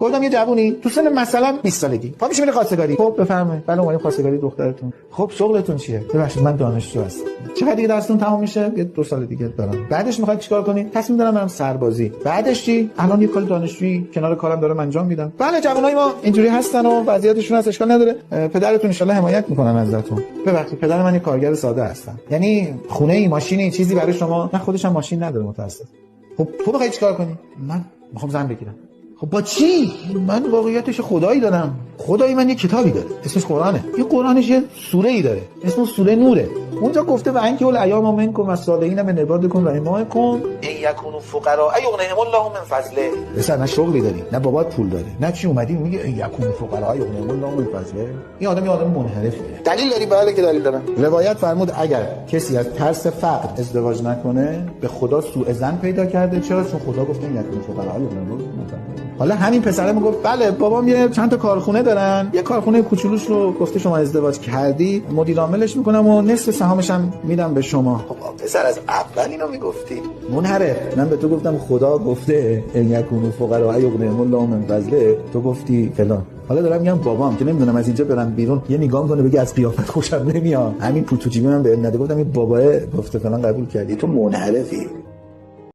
گفتم یه جوونی تو سن مثلا 20 سالگی پا میشه میره خواستگاری. خب بفرمایید. بله اومدیم خواستگاری دخترتون. خب شغلتون چیه؟ ببخشید من دانشجو هستم. چقدر دیگه درستون تموم میشه؟ یه 2 سال دیگه دارم. بعدش میخواید چیکار کنید؟ تصمیم دارم برم سربازی. بعدش چی؟ الان یه کار دانشجویی کنار کارم دارم انجام میدم. بله جوانای ما اینجوری هستن و وضعیتشون هست، اشکال نداره. پدرتون ان شاءالله حمایت میکنن ازتون. ببخشید پدر من یه کارگر ساده هستن. یعنی خونه ای ماشینی چیزی برای شما نه، خودش هم ماشین نداره متاسف. خب تو بخوای چیکار کنی؟ من میخوام زن بگیرم. خب با چی؟ من واقعیتش خدایی دارم. خدای من یه کتابی داره اسمش قرآنه. این قرآنش یه سوره‌ای داره اسمش سوره نوره. اونجا گفته و انکی الایام منکم والصالحین من عبادکم و امائکم ان یکونوا فقراء یغنیهم الله من فضله. مثلا نه شغلی داری نه بابات پول داره نه چی، اومدی میگه ان یکونوا فقراء یغنیهم الله من فضله. این آدم منحرفه. دلیل داری؟ بله که دلیل دارم. روایت فرمود اگر کسی از ترس فقر ازدواج نکنه به خدا سوء ظن پیدا کرده. چرا؟ چون خدا گفته ان یکونوا فقراء یغنیهم الله من فضله. حالا همین پسره میگفت بله بابام یه چند تا کارخونه دارن، یه کارخونه کوچولوش رو گفته شما ازدواج کردی مدیر عاملش میکنم و نصف سهامش هم میدم به شما. خب پسر از اول اینو میگفتی منحرف. من به تو گفتم خدا گفته ان یکونوا فقراء یغنیهم الله من فضله، تو گفتی فلان. حالا دارم میگم بابام که نمیدونم از اینجا برم بیرون یه نگاه کنه بگه از قیافت خوشم نمیاد، همین پول تو جیبی من به نده. گفتم این بابا گفته فلان قبول کردی، تو منحرفی.